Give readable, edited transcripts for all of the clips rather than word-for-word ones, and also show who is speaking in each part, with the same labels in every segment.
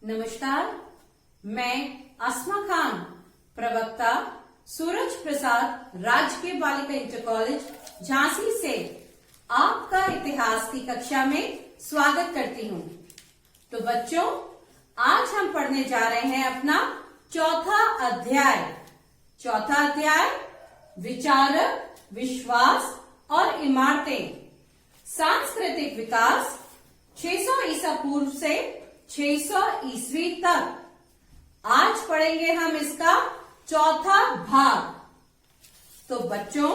Speaker 1: नमस्कार, मैं अस्मा खान, प्रवक्ता सूरज प्रसाद राजकीय बालिका इंटर कॉलेज झांसी से आपका इतिहास की कक्षा में स्वागत करती हूँ। तो बच्चों, आज हम पढ़ने जा रहे हैं अपना चौथा अध्याय विचारक, विश्वास और इमारतें, सांस्कृतिक विकास 600 ईसा पूर्व से 600 ईस्वी तक। आज पढ़ेंगे हम इसका चौथा भाग। तो बच्चों,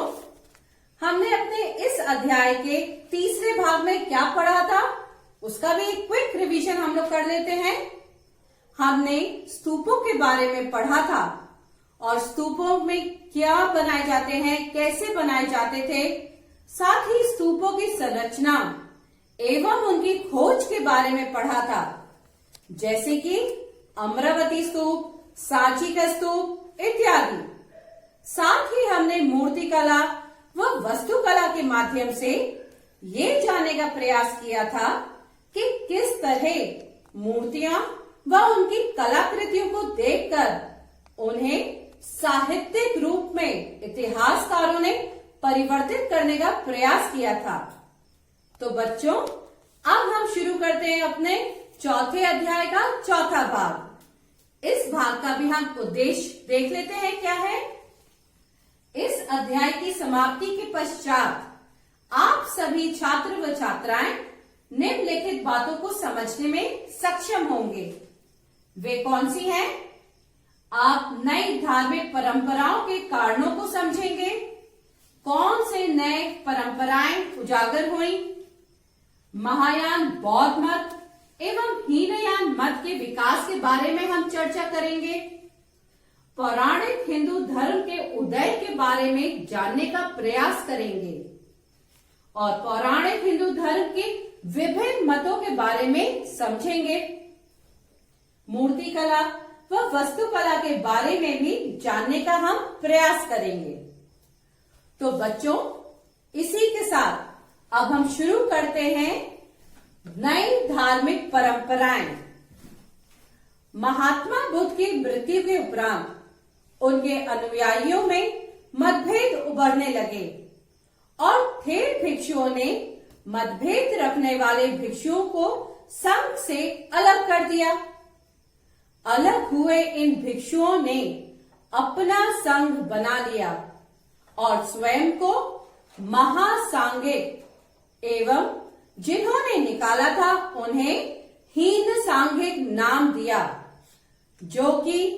Speaker 1: हमने अपने इस अध्याय के तीसरे भाग में क्या पढ़ा था, उसका भी एक क्विक रिवीजन हम लोग कर लेते हैं। हमने स्तूपों के बारे में पढ़ा था और स्तूपों में क्या बनाए जाते हैं, कैसे बनाए जाते थे, साथ ही स्तूपों की संरचना एवं उनकी खोज के बारे में पढ़ा था, जैसे कि अमरावती स्तूप, सांची का स्तूप इत्यादि। साथ ही हमने मूर्तिकला व वास्तुकला के माध्यम से ये जानने का प्रयास किया था कि किस तरह मूर्तियां व उनकी कलाकृतियों को देखकर उन्हें साहित्यिक रूप में इतिहासकारों ने परिवर्तित करने का प्रयास किया था। तो बच्चों, अब हम शुरू करते हैं अपने चौथे अध्याय का चौथा भाग। इस भाग का भी हम उद्देश्य देख लेते हैं क्या है। इस अध्याय की समाप्ति के पश्चात आप सभी छात्र व छात्राएं निम्नलिखित बातों को समझने में सक्षम होंगे। वे कौन सी हैं? आप नई धार्मिक परंपराओं के कारणों को समझेंगे। कौन से नए परंपराएं उजागर हुई, महायान बौद्ध मत एवं हीनयान मत के विकास के बारे में हम चर्चा करेंगे। पौराणिक हिंदू धर्म के उदय के बारे में जानने का प्रयास करेंगे और पौराणिक हिंदू धर्म के विभिन्न मतों के बारे में समझेंगे। मूर्तिकला व वास्तुकला के बारे में भी जानने का हम प्रयास करेंगे। तो बच्चों, इसी के साथ अब हम शुरू करते हैं नई धार्मिक परंपराएं। महात्मा बुद्ध की मृत्यु के उपरांत उनके अनुयायियों में मतभेद उभरने लगे और ठेर भिक्षुओं ने मतभेद रखने वाले भिक्षुओं को संघ से अलग कर दिया। अलग हुए इन भिक्षुओं ने अपना संघ बना लिया और स्वयं को महासांघिक एवं जिन्होंने निकाला था उन्हें हीन सांघिक नाम दिया, जो कि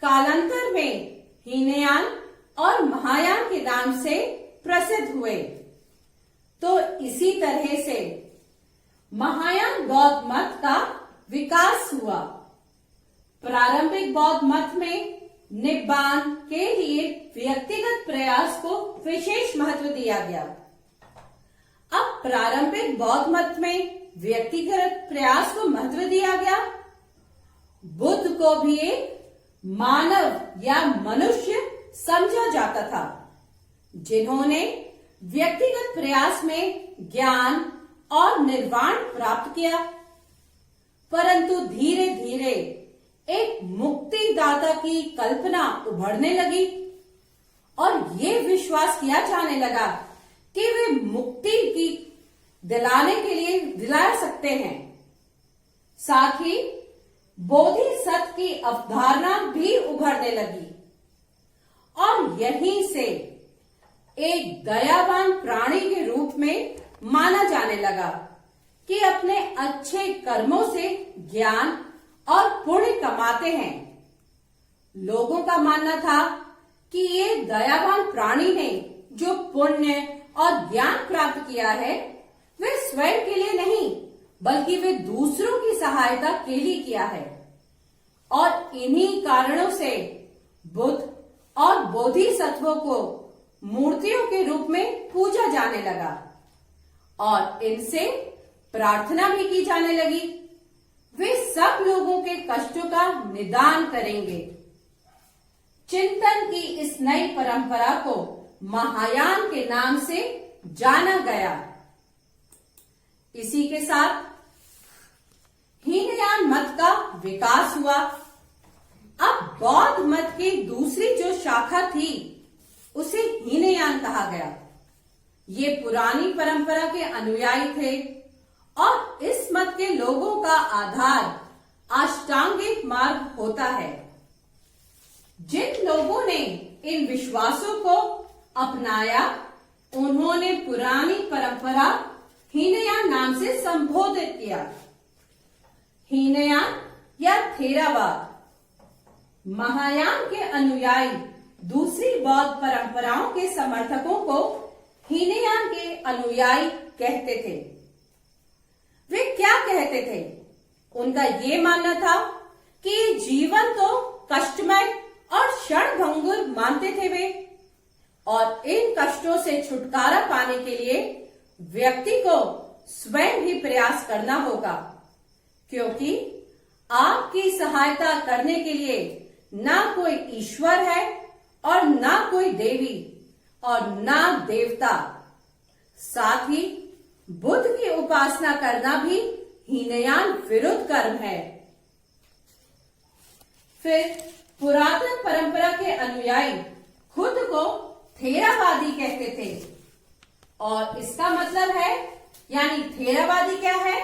Speaker 1: कालांतर में हीनयान और महायान के नाम से प्रसिद्ध हुए। तो इसी तरह से महायान बौद्ध मत का विकास हुआ। प्रारंभिक बौद्ध मत में निब्बान के लिए व्यक्तिगत प्रयास को विशेष महत्व दिया गया। अब प्रारंभिक बौद्ध मत में व्यक्तिगत प्रयास को महत्व दिया गया। बुद्ध को भी एक मानव या मनुष्य समझा जाता था, जिन्होंने व्यक्तिगत प्रयास में ज्ञान और निर्वाण प्राप्त किया। परंतु धीरे धीरे एक मुक्तिदाता की कल्पना उभरने लगी और ये विश्वास किया जाने लगा कि वे मुक्ति की दिलाने के लिए दिला सकते हैं। साथ ही बोधिसत्व की अवधारणा भी उभरने लगी और यहीं से एक दयावान प्राणी के रूप में माना जाने लगा कि अपने अच्छे कर्मों से ज्ञान और पुण्य कमाते हैं। लोगों का मानना था कि ये दयावान प्राणी ने जो पुण्य और ज्ञान प्राप्त किया है, वे स्वयं के लिए नहीं बल्कि वे दूसरों की सहायता के लिए किया है। और इन्हीं कारणों से बुद्ध और बोधिसत्वों को मूर्तियों के रूप में पूजा जाने लगा और इनसे प्रार्थना भी की जाने लगी। वे सब लोगों के कष्टों का निदान करेंगे। चिंतन की इस नई परंपरा को महायान के नाम से जाना गया। इसी के साथ हीनयान मत का विकास हुआ। अब बौद्ध मत की दूसरी जो शाखा थी उसे हीनयान कहा गया। ये पुरानी परंपरा के अनुयायी थे और इस मत के लोगों का आधार अष्टांगिक मार्ग होता है। जिन लोगों ने इन विश्वासों को अपनाया उन्होंने पुरानी परंपरा हीनयान नाम से संबोधित किया। हीनयान या थेरावाद, महायान के अनुयायी दूसरी बौद्ध परंपराओं के समर्थकों को हीनयान के अनुयायी कहते थे। वे क्या कहते थे? उनका ये मानना था कि जीवन तो कष्टमय और क्षणभंगुर मानते थे वे, और इन कष्टों से छुटकारा पाने के लिए व्यक्ति को स्वयं ही प्रयास करना होगा, क्योंकि आपकी सहायता करने के लिए ना कोई ईश्वर है और ना कोई देवी और ना देवता। साथ ही बुद्ध की उपासना करना भी हीनयान विरुद्ध कर्म है। फिर पुरातन परंपरा के अनुयायी खुद को थेरावादी कहते थे, और इसका मतलब है, यानी थेरावादी क्या है?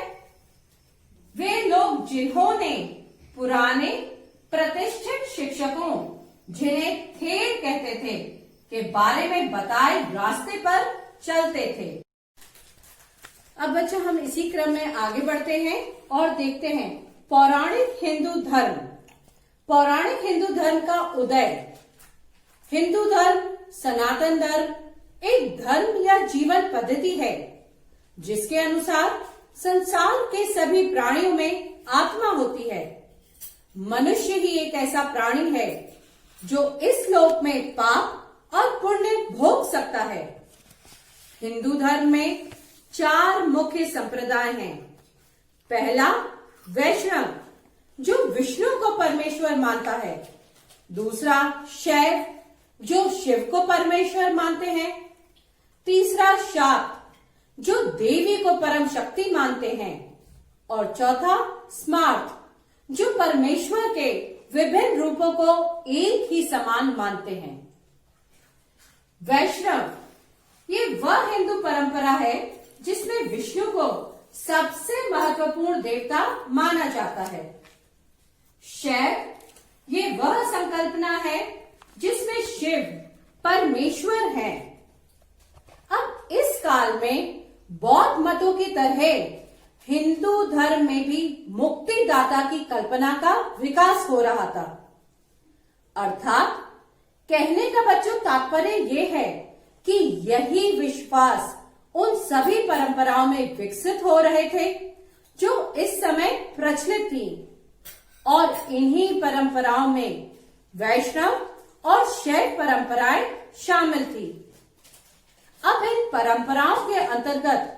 Speaker 1: वे लोग जिन्होंने पुराने प्रतिष्ठित शिक्षकों, जिन्हें थेर कहते थे, के बारे में बताए रास्ते पर चलते थे। अब बच्चों हम इसी क्रम में आगे बढ़ते हैं और देखते हैं पौराणिक हिंदू धर्म। पौराणिक हिंदू धर्म का उदय। हिंदू धर्म, सनातन धर्म एक धर्म या जीवन पद्धति है जिसके अनुसार संसार के सभी प्राणियों में आत्मा होती है। मनुष्य ही एक ऐसा प्राणी है जो इस लोक में पाप और पुण्य भोग सकता है। हिंदू धर्म में 4 मुख्य संप्रदाय हैं। पहला वैष्णव, जो विष्णु को परमेश्वर मानता है। दूसरा शैव, जो शिव को परमेश्वर मानते हैं। तीसरा शाक्त, जो देवी को परम शक्ति मानते हैं। और चौथा स्मार्त, जो परमेश्वर के विभिन्न रूपों को एक ही समान मानते हैं। वैष्णव ये वह हिंदू परंपरा है जिसमें विष्णु को सबसे महत्वपूर्ण देवता माना जाता है। शैव ये वह संकल्पना है जिसमें शिव परमेश्वर है। अब इस काल में बौद्ध मतों की तरह हिंदू धर्म में भी मुक्तिदाता की कल्पना का विकास हो रहा था। अर्थात कहने का बच्चों तात्पर्य ये है कि यही विश्वास उन सभी परंपराओं में विकसित हो रहे थे जो इस समय प्रचलित थी, और इन्हीं परंपराओं में वैष्णव और शैव परंपराएं शामिल थी। अब इन परंपराओं के अंतर्गत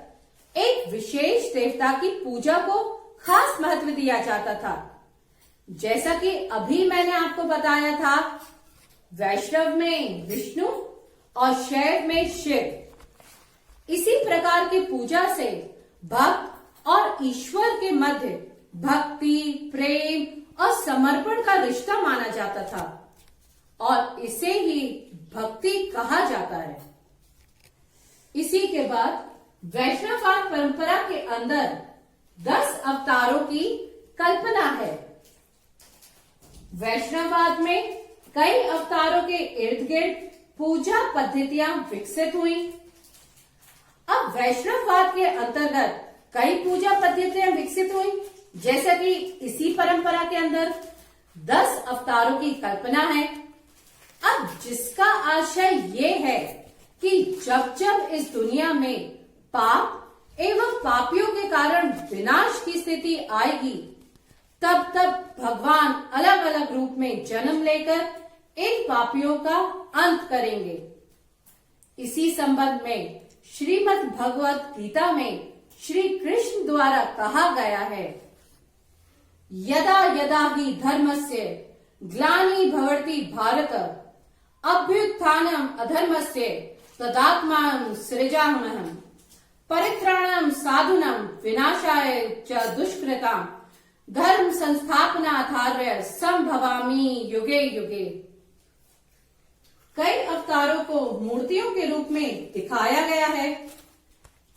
Speaker 1: एक विशेष देवता की पूजा को खास महत्व दिया जाता था। जैसा कि अभी मैंने आपको बताया था, वैष्णव में विष्णु और शैव में शिव। इसी प्रकार की पूजा से भक्त और ईश्वर के मध्य भक्ति, प्रेम और समर्पण का रिश्ता माना जाता था, और इसे ही भक्ति कहा जाता है। इसी के बाद वैष्णववाद परंपरा के अंदर 10 अवतारों की कल्पना है। वैष्णववाद में कई अवतारों के इर्द गिर्द पूजा पद्धतियां विकसित हुई। अब वैष्णववाद के अंतर्गत कई पूजा पद्धतियां विकसित हुई, जैसा कि इसी परंपरा के अंदर 10 अवतारों की कल्पना है। अब जिसका आशय ये है कि जब जब इस दुनिया में पाप एवं पापियों के कारण विनाश की स्थिति आएगी, तब तब भगवान अलग अलग रूप में जन्म लेकर इन पापियों का अंत करेंगे। इसी संबंध में श्रीमद् भगवत गीता में श्री कृष्ण द्वारा कहा गया है, यदा यदा ही धर्मस्य ग्लानि भवति भारत अभ्युत्थानम् अधर्मस्य तदात्मानं सृजाम्यहम् परित्राणं साधूनां विनाशाय च दुष्कृतां धर्म संस्थापनार्थाय संभवामि युगे युगे। कई अवतारों को मूर्तियों के रूप में दिखाया गया है।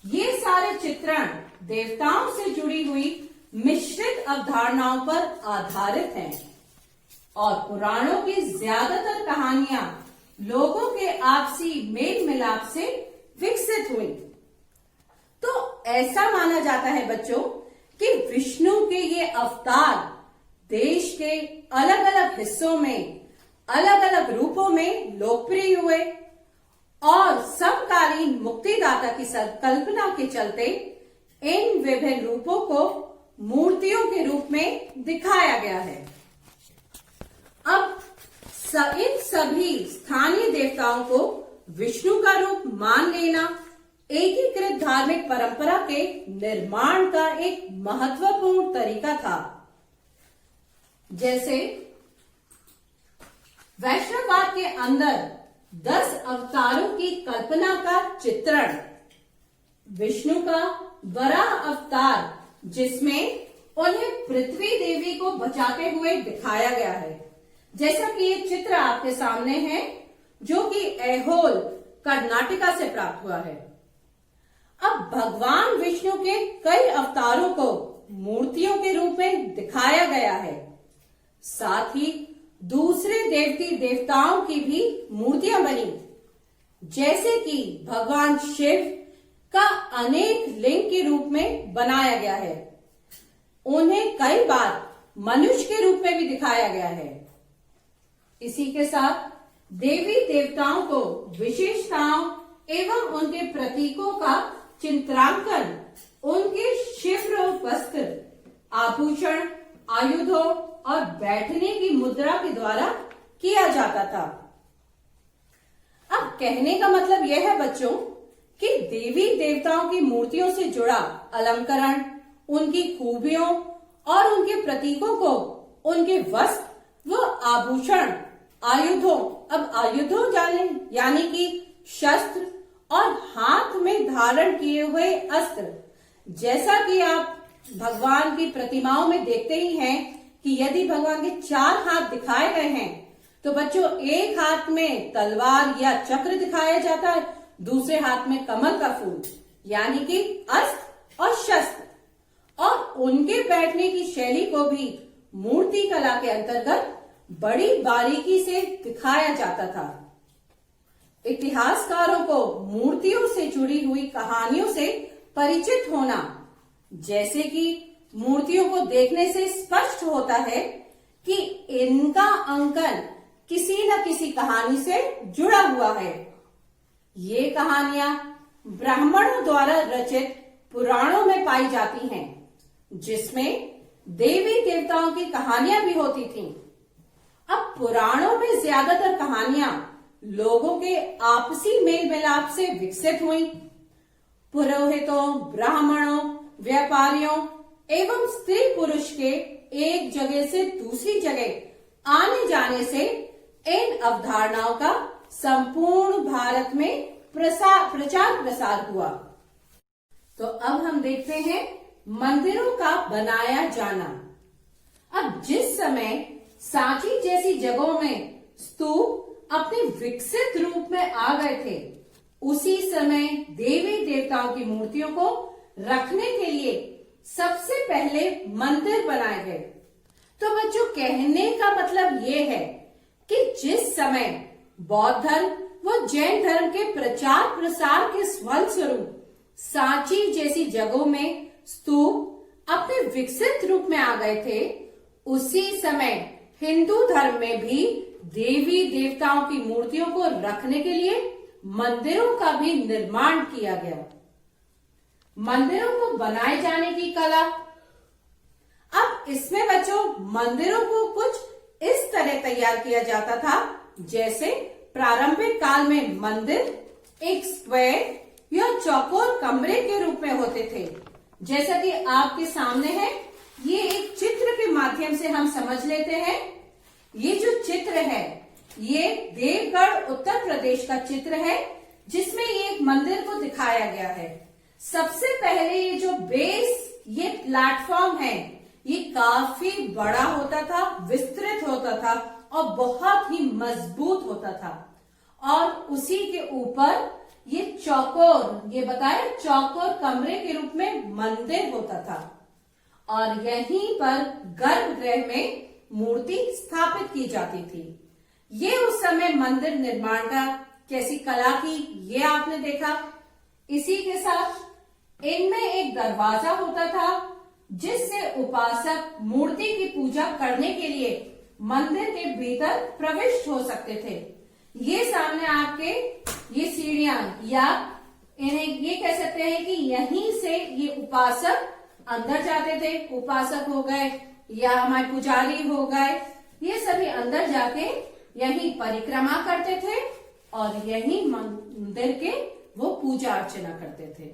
Speaker 1: ये सारे चित्रण देवताओं से जुड़ी हुई मिश्रित अवधारणाओं पर आधारित हैं और पुराणों की ज्यादातर कहानियां लोगों के आपसी मेल मिलाप से विकसित हुई। तो ऐसा माना जाता है बच्चों कि विष्णु के ये अवतार देश के अलग अलग हिस्सों में अलग अलग रूपों में लोकप्रिय हुए और समकालीन मुक्तिदाता की संकल्पना के चलते इन विभिन्न रूपों को मूर्तियों के रूप में दिखाया गया है। अब इन सभी स्थानीय देवताओं को विष्णु का रूप मान लेना एकीकृत धार्मिक परंपरा के निर्माण का एक महत्वपूर्ण तरीका था। जैसे वैष्णववाद के अंदर 10 अवतारों की कल्पना का चित्रण, विष्णु का वराह अवतार जिसमें उन्हें पृथ्वी देवी को बचाते हुए दिखाया गया है, जैसा कि ये चित्र आपके सामने है जो कि ऐहोल कर्नाटका से प्राप्त हुआ है। अब भगवान विष्णु के कई अवतारों को मूर्तियों के रूप में दिखाया गया है। साथ ही दूसरे देवती देवताओं की भी मूर्तियां बनी, जैसे कि भगवान शिव का अनेक लिंग के रूप में बनाया गया है। उन्हें कई बार मनुष्य के रूप में भी दिखाया गया है। इसी के साथ देवी देवताओं को विशेषताओं एवं उनके प्रतीकों का चित्रांकन उनके शिफ्र वस्त्र, आभूषण, आयुधों और बैठने की मुद्रा के द्वारा किया जाता था। अब कहने का मतलब यह है बच्चों कि देवी देवताओं की मूर्तियों से जुड़ा अलंकरण, उनकी खूबियों और उनके प्रतीकों को उनके वस्त्र व आभूषण, आयुधों, अब आयुधों जाने यानी कि शस्त्र और हाथ में धारण किए हुए अस्त्र, जैसा कि आप भगवान की प्रतिमाओं में देखते ही हैं कि यदि भगवान के 4 हाथ दिखाए गए हैं तो बच्चों एक हाथ में तलवार या चक्र दिखाया जाता है, दूसरे हाथ में कमल का फूल यानी कि अस्त्र और शस्त्र, और उनके बैठने की शैली को भी मूर्ति कला के अंतर्गत बड़ी बारीकी से दिखाया जाता था। इतिहासकारों को मूर्तियों से जुड़ी हुई कहानियों से परिचित होना, जैसे कि मूर्तियों को देखने से स्पष्ट होता है कि इनका अंकन किसी न किसी कहानी से जुड़ा हुआ है। ये कहानियां ब्राह्मणों द्वारा रचित पुराणों में पाई जाती हैं, जिसमें देवी देवताओं की कहानियां भी होती थीं। अब पुराणों में ज्यादातर कहानियां लोगों के आपसी मेल मिलाप से विकसित हुई। पुरोहितों, ब्राह्मणों, व्यापारियों एवं स्त्री पुरुष के एक जगह से दूसरी जगह आने जाने से इन अवधारणाओं का संपूर्ण भारत में प्रचार प्रसार हुआ। तो अब हम देखते हैं मंदिरों का बनाया जाना। अब जिस समय सांची जैसी जगहों में स्तूप अपने विकसित रूप में आ गए थे, उसी समय देवी देवताओं की मूर्तियों को रखने के लिए सबसे पहले मंदिर बनाए गए। तो बच्चों कहने का मतलब ये है कि जिस समय बौद्ध धर्म व जैन धर्म के प्रचार प्रसार के फलस्वरूप सांची जैसी जगहों में स्तूप अपने विकसित रूप में आ गए थे, उसी समय हिंदू धर्म में भी देवी देवताओं की मूर्तियों को रखने के लिए मंदिरों का भी निर्माण किया गया। मंदिरों को बनाए जाने की कला। अब इसमें बच्चों मंदिरों को कुछ इस तरह तैयार किया जाता था, जैसे प्रारंभिक काल में मंदिर एक स्क्वायर या चौकोर कमरे के रूप में होते थे, जैसा कि आपके सामने है। ये एक चित्र के माध्यम से हम समझ लेते हैं। ये जो चित्र है ये देवगढ़ उत्तर प्रदेश का चित्र है, जिसमें ये एक मंदिर को दिखाया गया है। सबसे पहले ये जो बेस, ये प्लेटफॉर्म है, ये काफी बड़ा होता था, विस्तृत होता था और बहुत ही मजबूत होता था। और उसी के ऊपर ये चौकोर, ये बताया चौकोर कमरे के रूप में मंदिर होता था और यहीं पर गर्भगृह में मूर्ति स्थापित की जाती थी। ये उस समय मंदिर निर्माण का कैसी कला की ये आपने देखा। इसी के साथ इनमें एक दरवाजा होता था जिससे उपासक मूर्ति की पूजा करने के लिए मंदिर के भीतर प्रविष्ट हो सकते थे। ये सामने आपके ये सीढ़ियां या इन्हें ये कह सकते हैं कि यहीं से ये उपासक अंदर जाते थे। उपासक हो गए या हमारे पुजारी हो गए, ये सभी अंदर जाके यहीं परिक्रमा करते थे और यहीं मंदिर के वो पूजा अर्चना करते थे।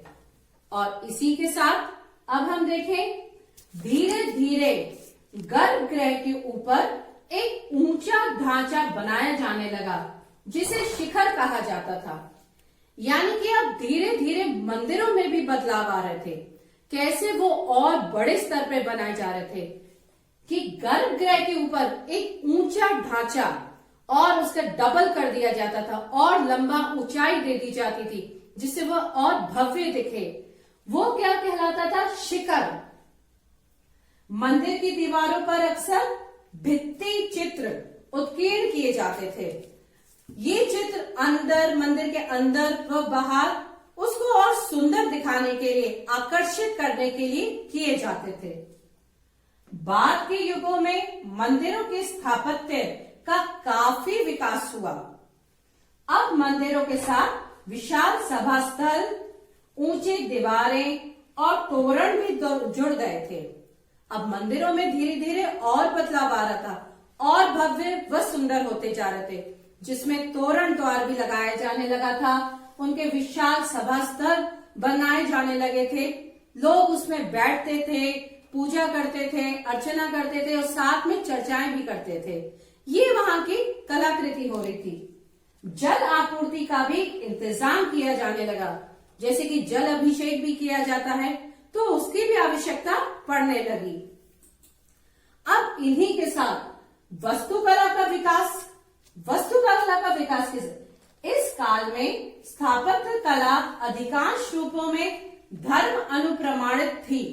Speaker 1: और इसी के साथ अब हम देखें, धीरे धीरे गर्भगृह के ऊपर एक ऊंचा ढांचा बनाया जाने लगा जिसे शिखर कहा जाता था। यानी कि अब धीरे धीरे मंदिरों में भी बदलाव आ रहे थे। कैसे वो और बड़े स्तर पे बनाए जा रहे थे कि गर्भगृह के ऊपर एक ऊंचा ढांचा और उसका डबल कर दिया जाता था और लंबा ऊंचाई दे दी जाती थी जिससे वह और भव्य दिखे। वो क्या कहलाता था? शिखर। मंदिर की दीवारों पर अक्सर भित्ति चित्र उत्कीर्ण किए जाते थे। ये चित्र अंदर, मंदिर के अंदर व बाहर उसको और सुंदर दिखाने के लिए, आकर्षित करने के लिए किए जाते थे। बाद के युगों में मंदिरों के स्थापत्य का काफी विकास हुआ। अब मंदिरों के साथ विशाल सभा स्थल, ऊंचे दीवारें और तोरण भी जुड़ गए थे। अब मंदिरों में धीरे धीरे और बदलाव आ रहा था और भव्य व सुंदर होते जा रहे थे, जिसमें तोरण द्वार भी लगाया जाने लगा था। उनके विशाल सभा स्थल बनाए जाने लगे थे। लोग उसमें बैठते थे, पूजा करते थे, अर्चना करते थे और साथ में चर्चाएं भी करते थे। ये वहां की कलाकृति हो रही थी। जल आपूर्ति का भी इंतजाम किया जाने लगा, जैसे कि जल अभिषेक भी किया जाता है, तो उसकी भी आवश्यकता पड़ने लगी। अब इन्हीं के साथ वास्तुकला का विकास। वास्तुकला का विकास इस काल में स्थापत्य कला अधिकांश रूपों में धर्म अनुप्रमाणित थी।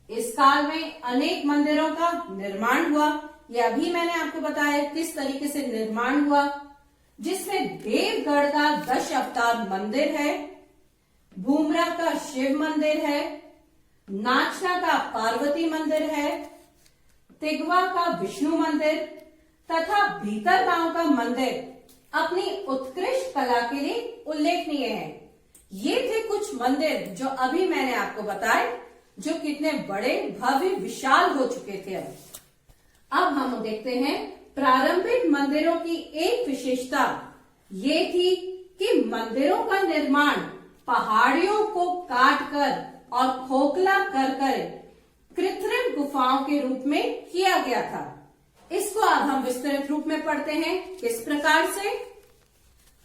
Speaker 1: इस काल में अनेक मंदिरों का निर्माण हुआ। यह भी मैंने आपको बताया किस तरीके से निर्माण हुआ, जिसमें देवगढ़ का 10 अवतार मंदिर है, भूमरा का शिव मंदिर है, नाचना का पार्वती मंदिर है, तिगवा का विष्णु मंदिर तथा भीतरगांव का मंदिर अपनी उत्कृष्ट कला के लिए उल्लेखनीय है। ये थे कुछ मंदिर जो अभी मैंने आपको बताए, जो कितने बड़े, भव्य, विशाल हो चुके थे। अब हम देखते हैं प्रारंभिक मंदिरों की एक विशेषता ये थी कि मंदिरों का निर्माण पहाड़ियों को काटकर और खोखला कर कृत्रिम गुफाओं के रूप में किया गया था। इसको अब हम विस्तृत रूप में पढ़ते हैं। किस प्रकार से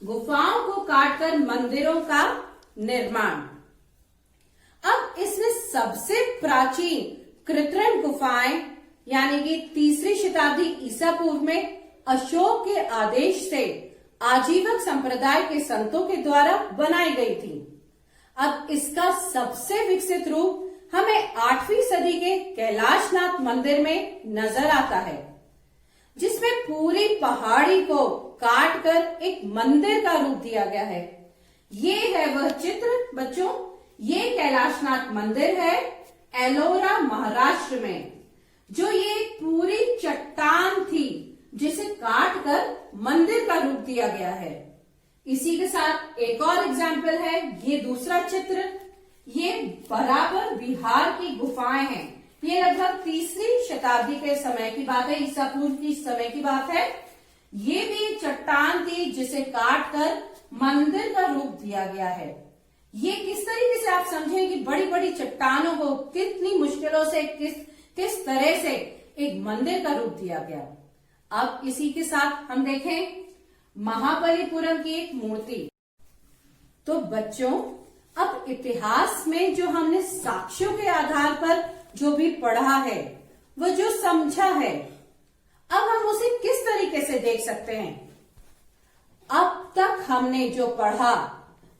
Speaker 1: गुफाओं को काटकर मंदिरों का निर्माण। अब इसमें सबसे प्राचीन कृत्रिम गुफाएं यानी कि 3री शताब्दी ईसा पूर्व में अशोक के आदेश से आजीवक संप्रदाय के संतों के द्वारा बनाई गई थी। अब इसका सबसे विकसित रूप हमें 8वीं सदी के कैलाशनाथ मंदिर में नजर आता है, जिसमें पूरी पहाड़ी को काटकर एक मंदिर का रूप दिया गया है। ये है वह चित्र बच्चों। ये कैलाशनाथ मंदिर है एलोरा महाराष्ट्र में, जो ये पूरी चट्टान थी जिसे काटकर मंदिर का रूप दिया गया है। इसी के साथ एक और एग्जाम्पल है, ये दूसरा चित्र। ये बराबर बिहार की गुफाएं हैं। ये लगभग 3री शताब्दी के समय की बात है, ईसा पूर्व की समय की बात है। ये भी एक चट्टान थी जिसे काटकर मंदिर का रूप दिया गया है। ये किस तरीके से आप समझें कि बड़ी बड़ी चट्टानों को कितनी मुश्किलों से किस तरह से एक मंदिर का रूप दिया गया। अब इसी के साथ हम देखें महाबलीपुरम की एक मूर्ति। तो बच्चों, अब इतिहास में जो हमने साक्ष्यों के आधार पर जो भी पढ़ा है, वो जो समझा है, अब हम उसे किस तरीके से देख सकते हैं? अब तक हमने जो पढ़ा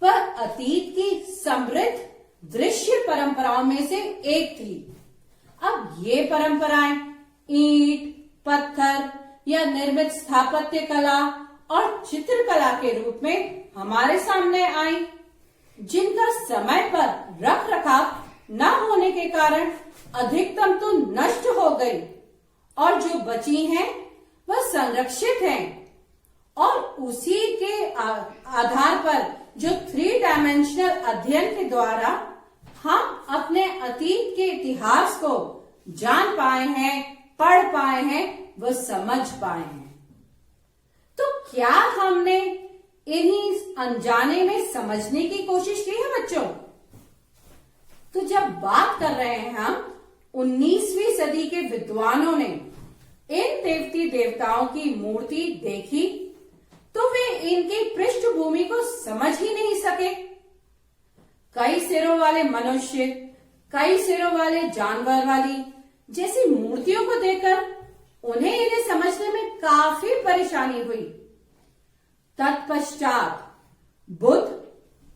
Speaker 1: वह अतीत की समृद्ध दृश्य परंपराओं में से एक थी। अब ये परंपराएं ईंट, पत्थर या निर्मित स्थापत्य कला और चित्रकला के रूप में हमारे सामने आई, जिनका समय पर रख रखाव न होने के कारण अधिकतम तो नष्ट हो गई और जो बची हैं वह संरक्षित हैं। और उसी के आधार पर जो 3 डायमेंशनल अध्ययन के द्वारा हम अपने अतीत के इतिहास को जान पाए हैं, पढ़ पाए हैं, वह समझ पाए हैं। तो क्या हमने इन्हीं अनजाने में समझने की कोशिश की है बच्चों? तो जब बात कर रहे हैं हम 19वीं सदी के विद्वानों ने इन देवती देवताओं की मूर्ति देखी तो वे इनकी पृष्ठभूमि को समझ ही नहीं सके। कई सिरों वाले मनुष्य, कई सिरों वाले जानवर वाली जैसी मूर्तियों को देखकर उन्हें इन्हें समझने में काफी परेशानी हुई। तत्पश्चात बुद्ध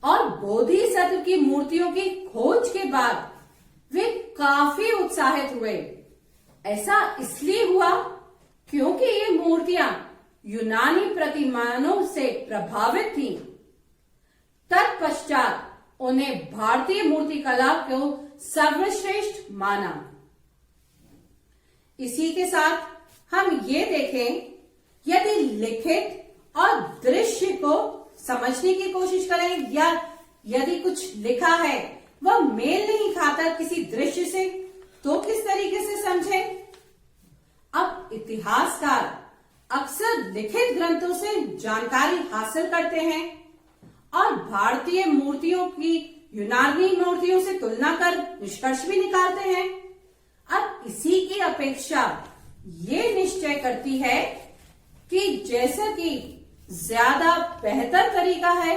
Speaker 1: और बोधिसत्व की मूर्तियों की खोज के बाद वे काफी उत्साहित हुए। ऐसा इसलिए हुआ क्योंकि ये मूर्तियां यूनानी प्रतिमानों से प्रभावित थीं। तत्पश्चात उन्हें भारतीय मूर्ति कला को सर्वश्रेष्ठ माना। इसी के साथ हम ये देखें, यदि लिखित और दृश्य को समझने की कोशिश करें या यदि कुछ लिखा है वह मेल नहीं खाता किसी दृश्य से, तो किस तरीके से समझें? अब इतिहासकार अक्सर लिखित ग्रंथों से जानकारी हासिल करते हैं और भारतीय मूर्तियों की यूनानी मूर्तियों से तुलना कर निष्कर्ष भी निकालते हैं। अब इसी की अपेक्षा ये निश्चय करती है कि जैसा कि ज्यादा बेहतर तरीका है,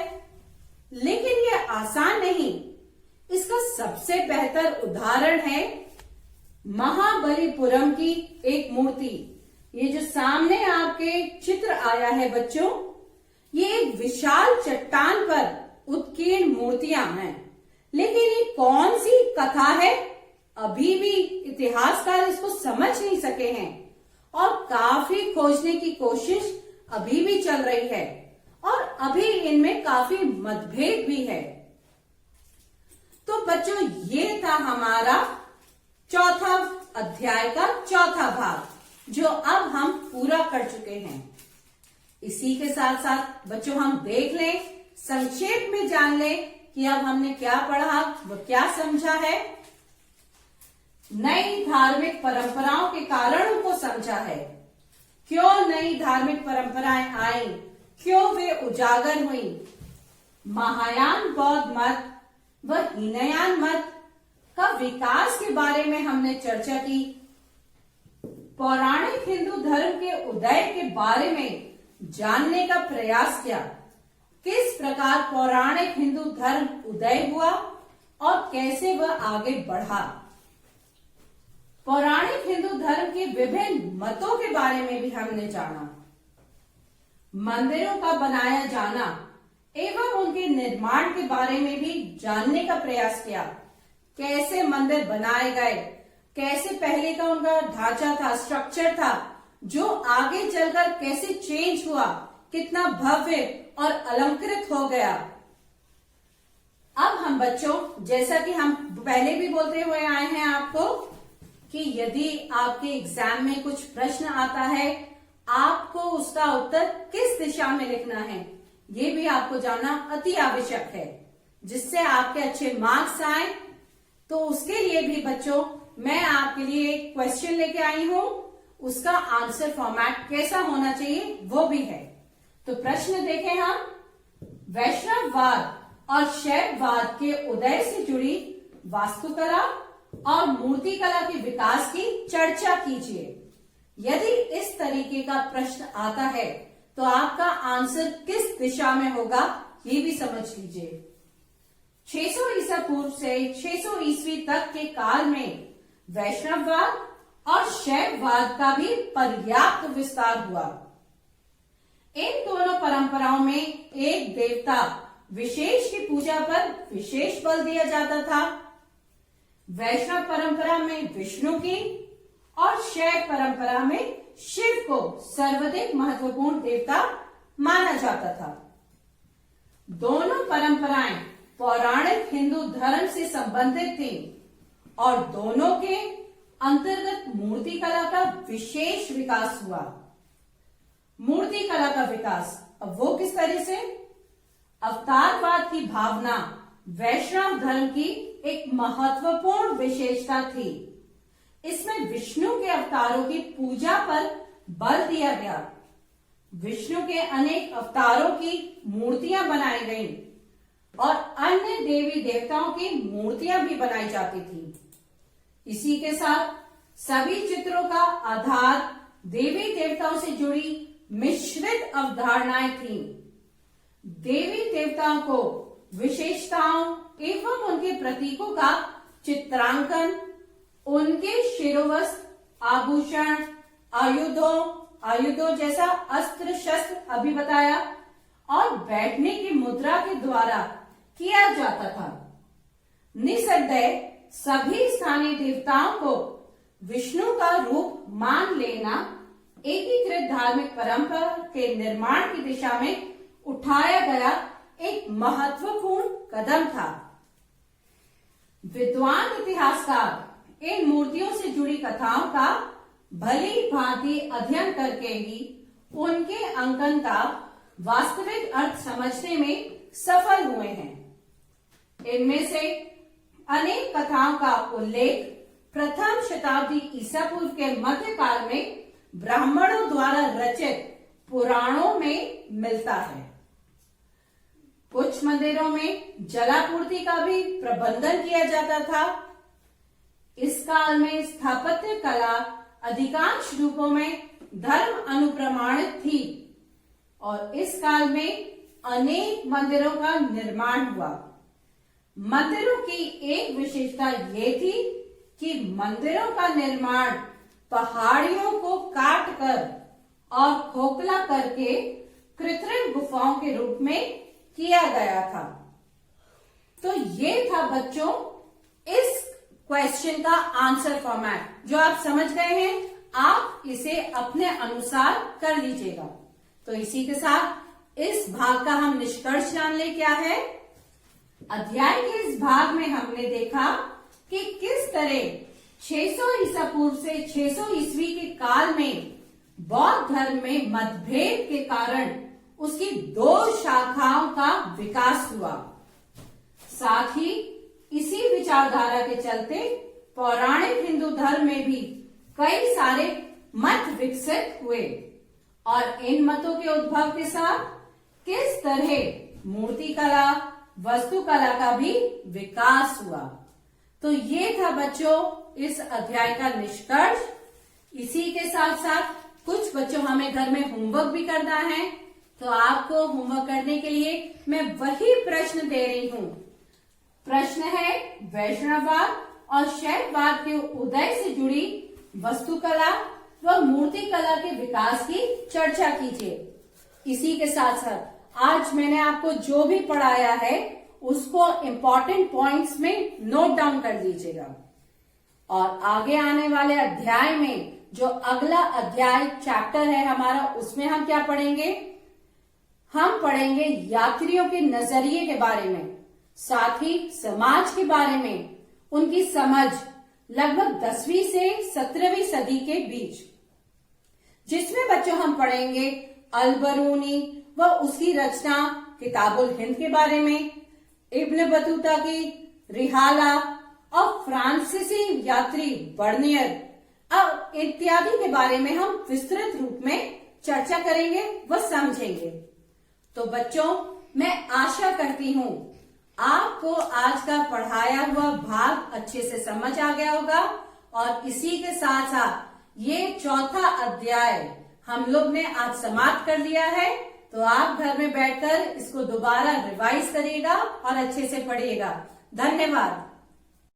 Speaker 1: लेकिन ये आसान नहीं। इसका सबसे बेहतर उदाहरण है महाबलीपुरम की एक मूर्ति। ये जो सामने आपके चित्र आया है बच्चों, ये एक विशाल चट्टान पर उत्कीर्ण मूर्तियां हैं, लेकिन ये कौन सी कथा है अभी भी इतिहासकार इसको समझ नहीं सके हैं और काफी खोजने की कोशिश अभी भी चल रही है और अभी इनमें काफी मतभेद भी है। तो बच्चों, ये था हमारा चौथा अध्याय का चौथा भाग, जो अब हम पूरा कर चुके हैं। इसी के साथ साथ बच्चों हम देख लें, संक्षेप में जान लें कि अब हमने क्या पढ़ा, वो क्या समझा है। नई धार्मिक परंपराओं के कारणों को समझा है। क्यों नई धार्मिक परंपराएं आई, क्यों वे उजागर हुई। महायान बौद्ध मत व हीनयान मत का विकास के बारे में हमने चर्चा की। पौराणिक हिंदू धर्म के उदय के बारे में जानने का प्रयास किया। किस प्रकार पौराणिक हिंदू धर्म उदय हुआ और कैसे वह आगे बढ़ा। पौराणिक हिंदू धर्म के विभिन्न मतों के बारे में भी हमने जाना। मंदिरों का बनाया जाना एवं उनके निर्माण के बारे में भी जानने का प्रयास किया। कैसे मंदिर बनाए गए, कैसे पहले का उनका ढांचा था, स्ट्रक्चर था, जो आगे चलकर कैसे चेंज हुआ, कितना भव्य और अलंकृत हो गया। अब हम बच्चों, जैसा कि हम पहले भी बोलते हुए आए हैं आपको, कि यदि आपके एग्जाम में कुछ प्रश्न आता है, आपको उसका उत्तर किस दिशा में लिखना है, ये भी आपको जानना अति आवश्यक है, जिससे आपके अच्छे मार्क्स आए। तो उसके लिए भी बच्चों मैं आपके लिए एक क्वेश्चन लेके आई हूं, उसका आंसर फॉर्मेट कैसा होना चाहिए वो भी है। तो प्रश्न देखें हम। वैष्णववाद और शैववाद के उदय से जुड़ी वास्तुकला और मूर्तिकला के विकास की चर्चा कीजिए। यदि इस तरीके का प्रश्न आता है तो आपका आंसर किस दिशा में होगा ये भी समझ लीजिए। 600 ईसा पूर्व से 600 ईस्वी तक के काल में वैष्णववाद और शैववाद का भी पर्याप्त विस्तार हुआ। इन दोनों परंपराओं में एक देवता विशेष की पूजा पर विशेष बल दिया जाता था। वैष्णव परंपरा में विष्णु की और शैव परंपरा में शिव को सर्वाधिक महत्वपूर्ण देवता माना जाता था। दोनों परंपराएं पौराणिक हिंदू धर्म से संबंधित थीं और दोनों के अंतर्गत मूर्ति कला का विशेष विकास हुआ। मूर्ति कला का विकास अब वो किस तरह से? अवतारवाद की भावना वैष्णव धर्म की एक महत्वपूर्ण विशेषता थी। इसमें विष्णु के अवतारों की पूजा पर बल दिया गया। विष्णु के अनेक अवतारों की मूर्तियां बनाई गईं और अन्य देवी देवताओं की मूर्तियां भी बनाई जाती थी। इसी के साथ सभी चित्रों का आधार देवी देवताओं से जुड़ी मिश्रित अवधारणाएं थीं। देवी देवताओं को विशेषताओं एवं उनके प्रतीकों का चित्रांकन, उनके शिरोवस्त्र, आभूषण, आयुधों जैसा अस्त्र शस्त्र अभी बताया और बैठने की मुद्रा के द्वारा किया जाता था। निसंदेह सभी स्थानीय देवताओं को विष्णु का रूप मान लेना एकीकृत धार्मिक परंपरा के निर्माण की दिशा में उठाया गया एक महत्वपूर्ण कदम था। विद्वान इतिहासकार इन मूर्तियों से जुड़ी कथाओं का भली भांति अध्ययन करके ही उनके अंकन का वास्तविक अर्थ समझने में सफल हुए हैं। इनमें से अनेक कथाओं का उल्लेख प्रथम शताब्दी ईसा पूर्व के मध्यकाल में ब्राह्मणों द्वारा रचित पुराणों में मिलता है। कुछ मंदिरों में जलापूर्ति का भी प्रबंधन किया जाता था। इस काल में स्थापत्य कला अधिकांश रूपों में धर्म अनुप्रमाणित थी और इस काल में अनेक मंदिरों का निर्माण हुआ। मंदिरों की एक विशेषता ये थी कि मंदिरों का निर्माण पहाड़ियों को काटकर और खोखला करके कृत्रिम गुफाओं के रूप में किया गया था। तो ये था बच्चों इस क्वेश्चन का आंसर फॉर्मेट जो आप समझ गए हैं। आप इसे अपने अनुसार कर लीजिएगा। तो इसी के साथ इस भाग का हम निष्कर्ष जान ले क्या है। अध्याय के इस भाग में हमने देखा कि किस तरह 600 ईसा पूर्व से 600 ईस्वी के काल में बौद्ध धर्म में मतभेद के कारण उसकी दो शाखाओं का विकास हुआ। साथ ही इसी विचारधारा के चलते पौराणिक हिंदू धर्म में भी कई सारे मत विकसित हुए और इन मतों के उद्भव के साथ किस तरह मूर्ति कला, वास्तुकला का भी विकास हुआ। तो ये था बच्चों इस अध्याय का निष्कर्ष। इसी के साथ साथ कुछ बच्चों हमें घर में होमवर्क भी करना है, तो आपको होमवर्क करने के लिए मैं वही प्रश्न दे रही हूँ। प्रश्न है वैष्णववाद और शैववाद के उदय से जुड़ी वास्तुकला व मूर्ति कला के विकास की चर्चा कीजिए। इसी के साथ साथ आज मैंने आपको जो भी पढ़ाया है उसको इम्पोर्टेंट पॉइंट्स में नोट डाउन कर लीजिएगा। और आगे आने वाले अध्याय में जो अगला अध्याय चैप्टर है हमारा, उसमें हम क्या पढ़ेंगे? हम पढ़ेंगे यात्रियों के नजरिए के बारे में, साथ ही समाज के बारे में, उनकी समझ लगभग 10वीं से 17वीं सदी के बीच, जिसमें बच्चों हम पढ़ेंगे अल-बरूनी व उसकी रचना किताबुल हिंद के बारे में, इब्न बतूता की रिहाला और फ्रांसीसी यात्री बर्नियर इत्यादि के बारे में हम विस्तृत रूप में चर्चा करेंगे व समझेंगे। तो बच्चों मैं आशा करती हूँ आपको आज का पढ़ाया हुआ भाग अच्छे से समझ आ गया होगा और इसी के साथ साथ ये चौथा अध्याय हम लोग ने आज समाप्त कर लिया है। तो आप घर में बैठकर इसको दोबारा रिवाइज करिएगा और अच्छे से पढ़िएगा। धन्यवाद।